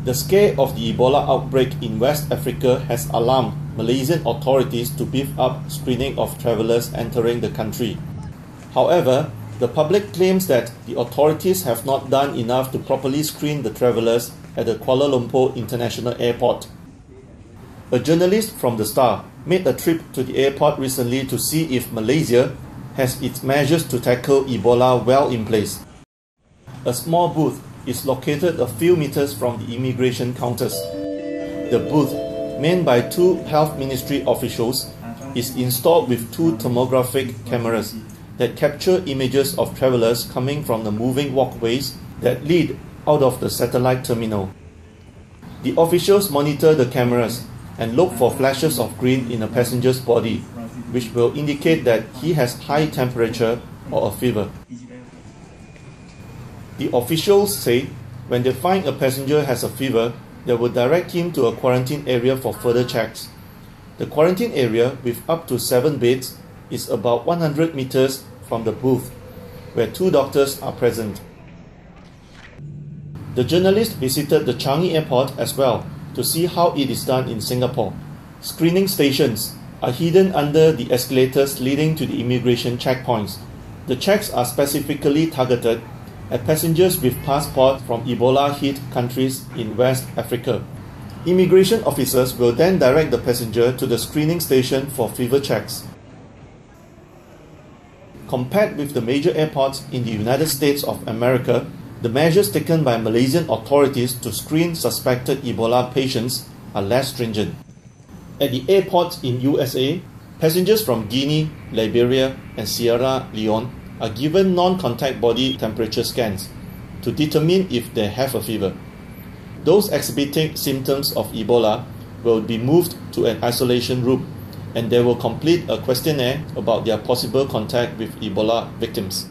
The scale of the Ebola outbreak in West Africa has alarmed Malaysian authorities to beef up screening of travellers entering the country. However, the public claims that the authorities have not done enough to properly screen the travellers at the Kuala Lumpur International Airport. A journalist from The Star made a trip to the airport recently to see if Malaysia has its measures to tackle Ebola well in place. A small booth is located a few meters from the immigration counters. The booth, manned by two health ministry officials, is installed with two thermographic cameras that capture images of travellers coming from the moving walkways that lead out of the satellite terminal. The officials monitor the cameras and look for flashes of green in a passenger's body, which will indicate that he has high temperature or a fever. The officials say when they find a passenger has a fever, they will direct him to a quarantine area for further checks. The quarantine area, with up to 7 beds, is about 100 meters from the booth, where 2 doctors are present. The journalist visited the Changi airport as well to see how it is done in Singapore. Screening stations are hidden under the escalators leading to the immigration checkpoints. The checks are specifically targeted at passengers with passports from Ebola-hit countries in West Africa. Immigration officers will then direct the passenger to the screening station for fever checks. Compared with the major airports in the United States of America, the measures taken by Malaysian authorities to screen suspected Ebola patients are less stringent. At the airports in USA, passengers from Guinea, Liberia, and Sierra Leone are given non-contact body temperature scans to determine if they have a fever. Those exhibiting symptoms of Ebola will be moved to an isolation room, and they will complete a questionnaire about their possible contact with Ebola victims.